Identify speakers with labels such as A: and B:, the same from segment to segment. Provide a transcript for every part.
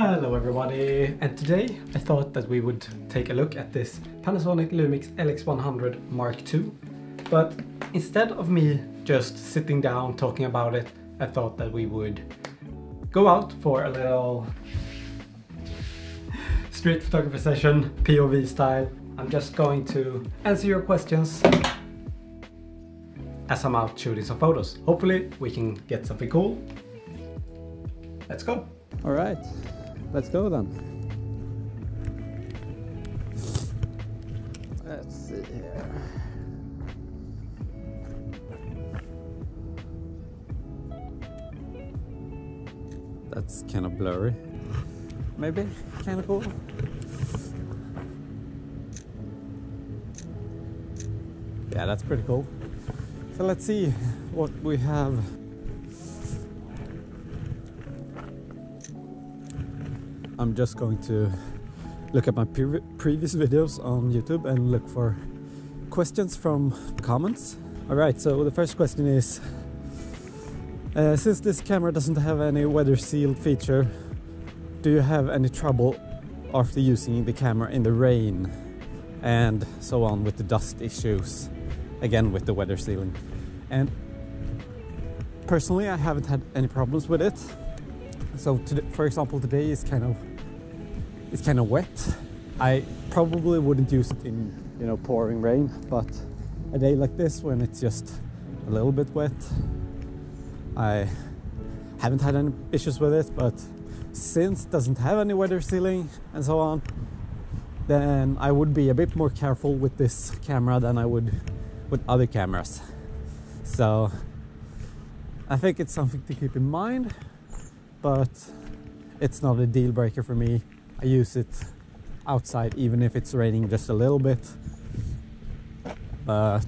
A: Hello everybody, and today I thought that we would take a look at this Panasonic Lumix lx100 Mark II, but instead of me just sitting down talking about it, I thought that we would go out for a little street photography session, POV style. I'm just going to answer your questions as I'm out shooting some photos. Hopefully we can get something cool. Let's go!
B: Alright, let's go then. Let's see here. That's kind of blurry. Maybe kind of cool. Yeah, that's pretty cool. So let's see what we have. I'm just going to look at my previous videos on YouTube and look for questions from comments. Alright, so the first question is, since this camera doesn't have any weather seal feature, do you have any trouble after using the camera in the rain and so on with the dust issues, again with the weather sealing? And personally I haven't had any problems with it. So today, for example, today is kind of wet. I probably wouldn't use it in, you know, pouring rain, but a day like this when it's just a little bit wet, I haven't had any issues with it. But since it doesn't have any weather sealing and so on, then I would be a bit more careful with this camera than I would with other cameras. So I think it's something to keep in mind, but it's not a deal breaker for me. I use it outside even if it's raining just a little bit, but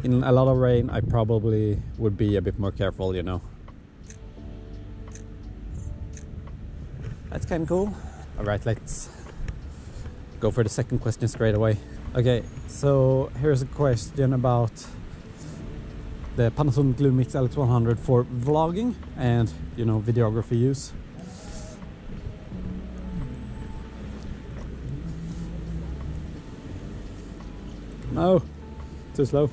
B: in a lot of rain I probably would be a bit more careful, you know. That's kind of cool. Alright, let's go for the second question straight away. Okay, so here's a question about the Panasonic Lumix lx100 for vlogging and, you know, videography use. No, too slow.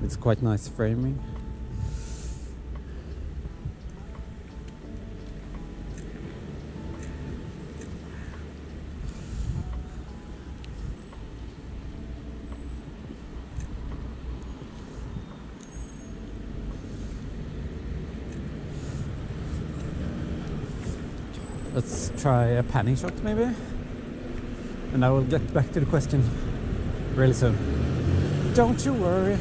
B: It's quite nice framing. Let's try a panning shot maybe, and I will get back to the question really soon. Don't you worry.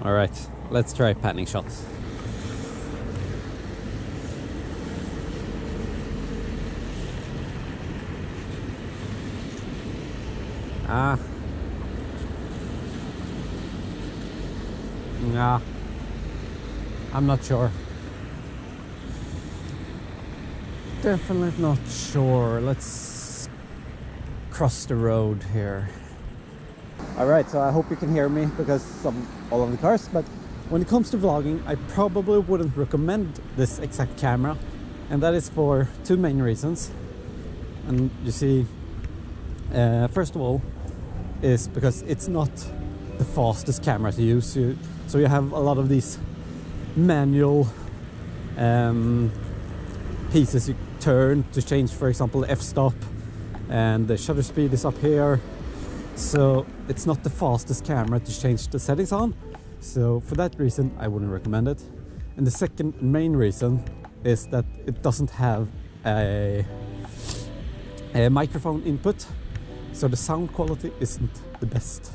B: All right, let's try panning shots. Nah, I'm not sure. Definitely not sure. Let's cross the road here. Alright, so I hope you can hear me because of all of the cars, but when it comes to vlogging, I probably wouldn't recommend this exact camera, and that is for two main reasons. And you see, first of all, is because it's not the fastest camera to use. So you have a lot of these manual pieces you turn to change, for example, f-stop, and the shutter speed is up here. So it's not the fastest camera to change the settings on. So for that reason, I wouldn't recommend it. And the second main reason is that it doesn't have a microphone input. So the sound quality isn't the best.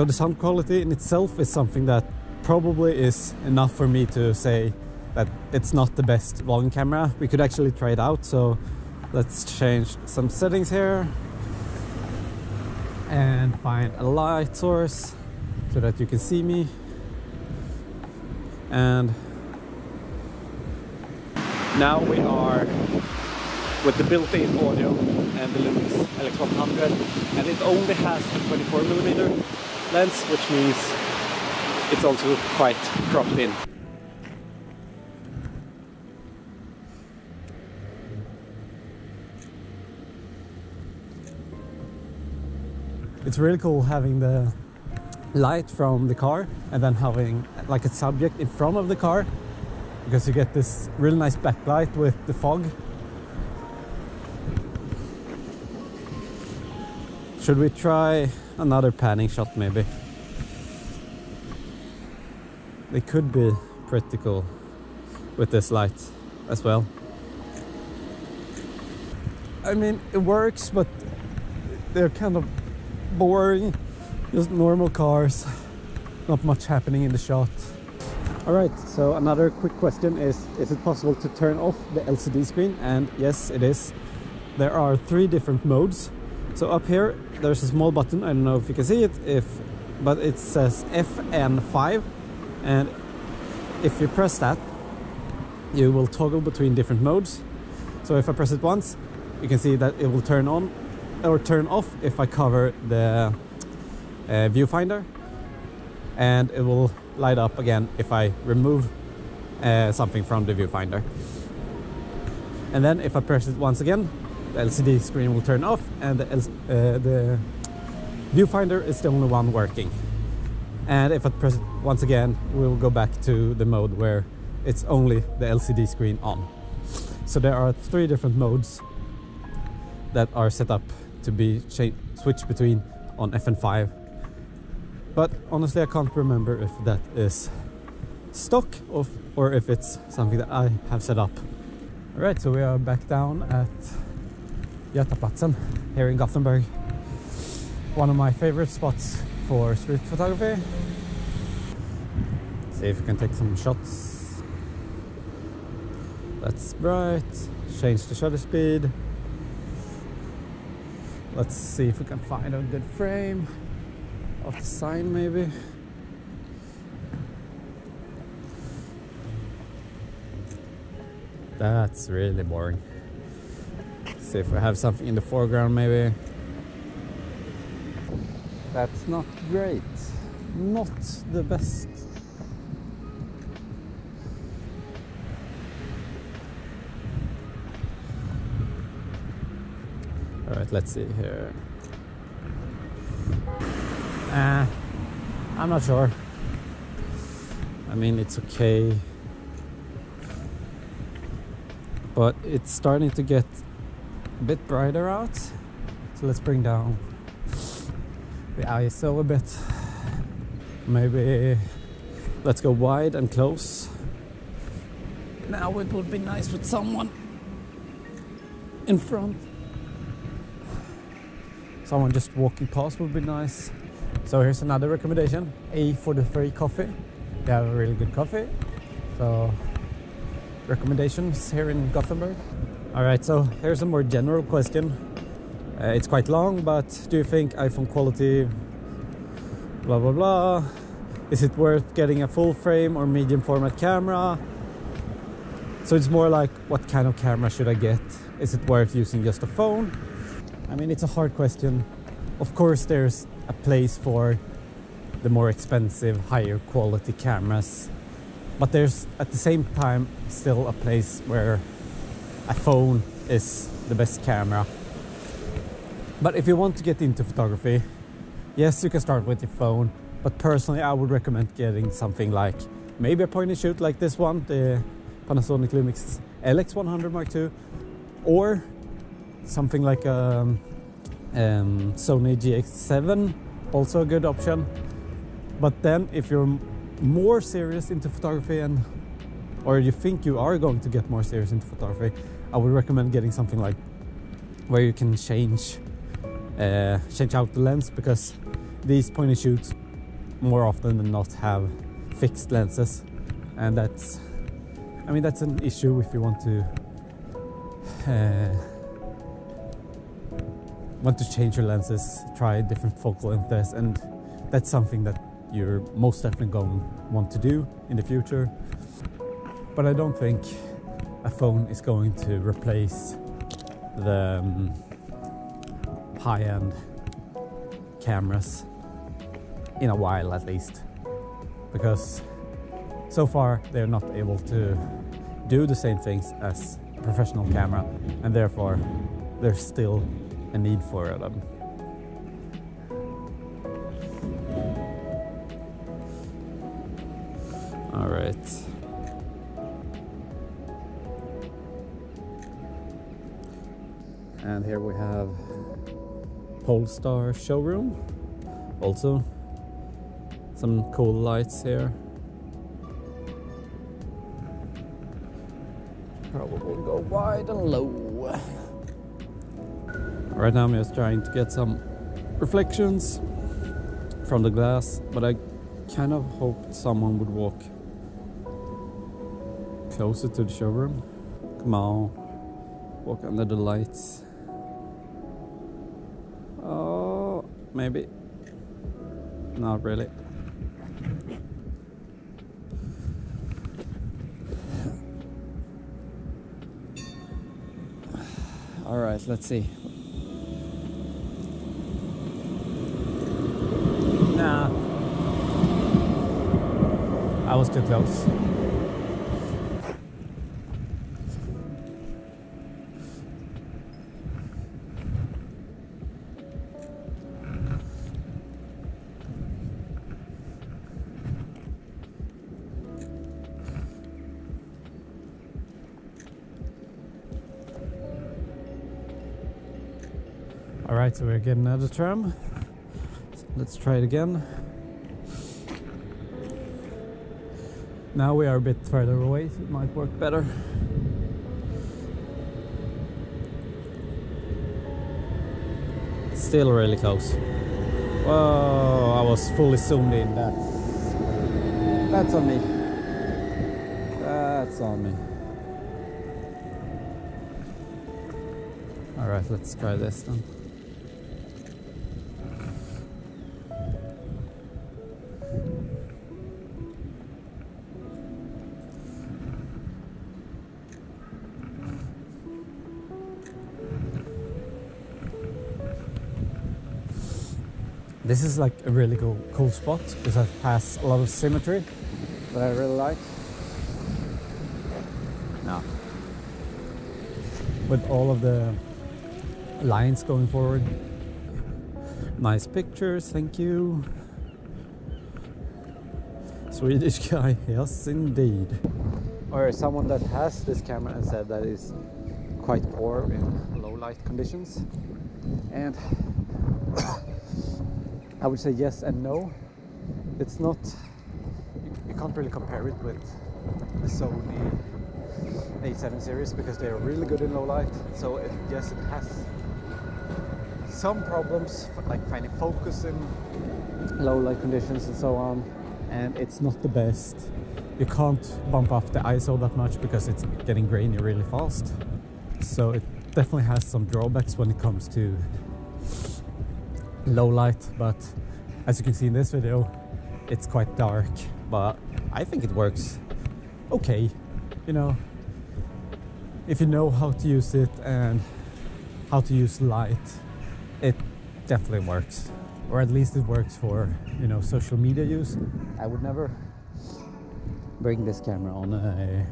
B: So the sound quality in itself is something that probably is enough for me to say that it's not the best volume camera. We could actually try it out, so let's change some settings here and find a light source so that you can see me. And now we are with the built-in audio and the Lumix lx100, and it only has a 24mm lens, which means it's also quite cropped in. It's really cool having the light from the car and then having like a subject in front of the car, because you get this really nice backlight with the fog. Should we try another panning shot maybe? They could be pretty cool with this light as well. I mean, it works, but they're kind of boring. Just normal cars, not much happening in the shot. Alright, so another quick question is it possible to turn off the LCD screen? And yes, it is. There are 3 different modes. So up here there's a small button, I don't know if you can see it, but it says FN5, and if you press that you will toggle between different modes. So if I press it once, you can see that it will turn on or turn off if I cover the viewfinder, and it will light up again if I remove something from the viewfinder. And then if I press it once again, the LCD screen will turn off and the viewfinder is the only one working. And if I press it once again, we'll go back to the mode where it's only the LCD screen on. So there are 3 different modes that are set up to be switched between on FN5. But honestly, I can't remember if that is stock or if it's something that I have set up. Alright, so we are back down at Götaplatsen here in Gothenburg. One of my favorite spots for street photography. See if we can take some shots. That's bright. Change the shutter speed. Let's see if we can find a good frame of the sign maybe. That's really boring. See if we have something in the foreground maybe. That's not great. Not the best. Alright, let's see here. I'm not sure. I mean, it's okay, but it's starting to get a bit brighter out. So let's bring down the ISO a bit. Maybe let's go wide and close. Now it would be nice with someone in front. Someone just walking past would be nice. So here's another recommendation, A43 coffee. They have a really good coffee. So recommendations here in Gothenburg. Alright, so here's a more general question. It's quite long, but do you think iPhone quality, blah blah blah, is it worth getting a full frame or medium format camera? So it's more like, what kind of camera should I get? Is it worth using just a phone? I mean, it's a hard question. Of course, there's a place for the more expensive, higher quality cameras, but there's at the same time still a place where a phone is the best camera. But if you want to get into photography, yes, you can start with your phone, but personally I would recommend getting something like maybe a point and shoot like this one, the Panasonic Lumix lx100 Mark II, or something like a Sony GX7, also a good option. But then if you're more serious into photography, or you think you are going to get more serious into photography, I would recommend getting something like where you can change out the lens, because these point and shoots more often than not have fixed lenses, and that's, I mean, that's an issue if you want to change your lenses, try different focal lengths, and that's something that you're most definitely going to want to do in the future. But I don't think a phone is going to replace the high-end cameras in a while, at least, because so far they're not able to do the same things as a professional camera, and therefore there's still a need for them. All right. And here we have Polestar showroom. Also some cool lights here. Probably go wide and low. Right now I'm just trying to get some reflections from the glass, but I kind of hoped someone would walk closer to the showroom. Come on, walk under the lights. Oh, maybe. Not really. All right, let's see. Nah, I was too close. All right, so we're getting out of the tram. Let's try it again. Now we are a bit further away, so it might work better. Still really close. Whoa, I was fully zoomed in. That's on me. That's on me. All right, let's try this then. This is like a really cool spot because it has a lot of symmetry that I really like. No. With all of the lines going forward. Nice pictures, thank you. Swedish guy, yes indeed. Or someone that has this camera and said that it's quite poor in low light conditions. And I would say yes and no. It's not, you can't really compare it with the Sony A7 series because they are really good in low light. So yes, it has some problems like finding focus in low light conditions and so on. And it's not the best. You can't bump up the ISO that much because it's getting grainy really fast. So it definitely has some drawbacks when it comes to low light, but as you can see in this video, it's quite dark, but I think it works okay. You know, if you know how to use it and how to use light, it definitely works, or at least it works for, you know, social media use. I would never bring this camera on a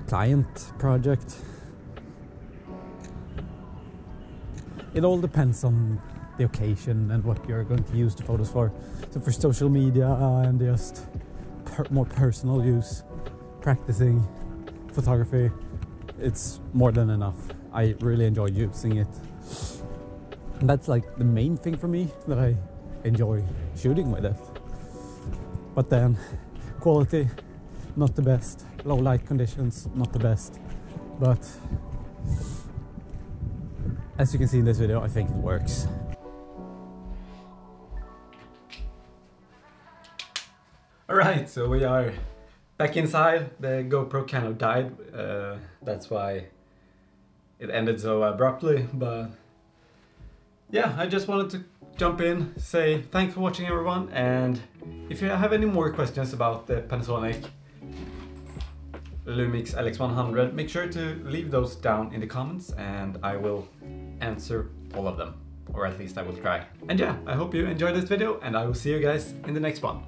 B: client project. It all depends on the occasion and what you're going to use the photos for. So for social media and just more personal use, practicing photography, it's more than enough. I really enjoy using it. And that's like the main thing for me, that I enjoy shooting with it. But then quality, not the best. Low light conditions, not the best. But as you can see in this video, I think it works.
A: Alright, so we are back inside. The GoPro kind of died, that's why it ended so abruptly, but yeah, I just wanted to jump in, say thanks for watching everyone, and if you have any more questions about the Panasonic Lumix lx100, make sure to leave those down in the comments and I will answer all of them, or at least I will try. And yeah, I hope you enjoyed this video and I will see you guys in the next one.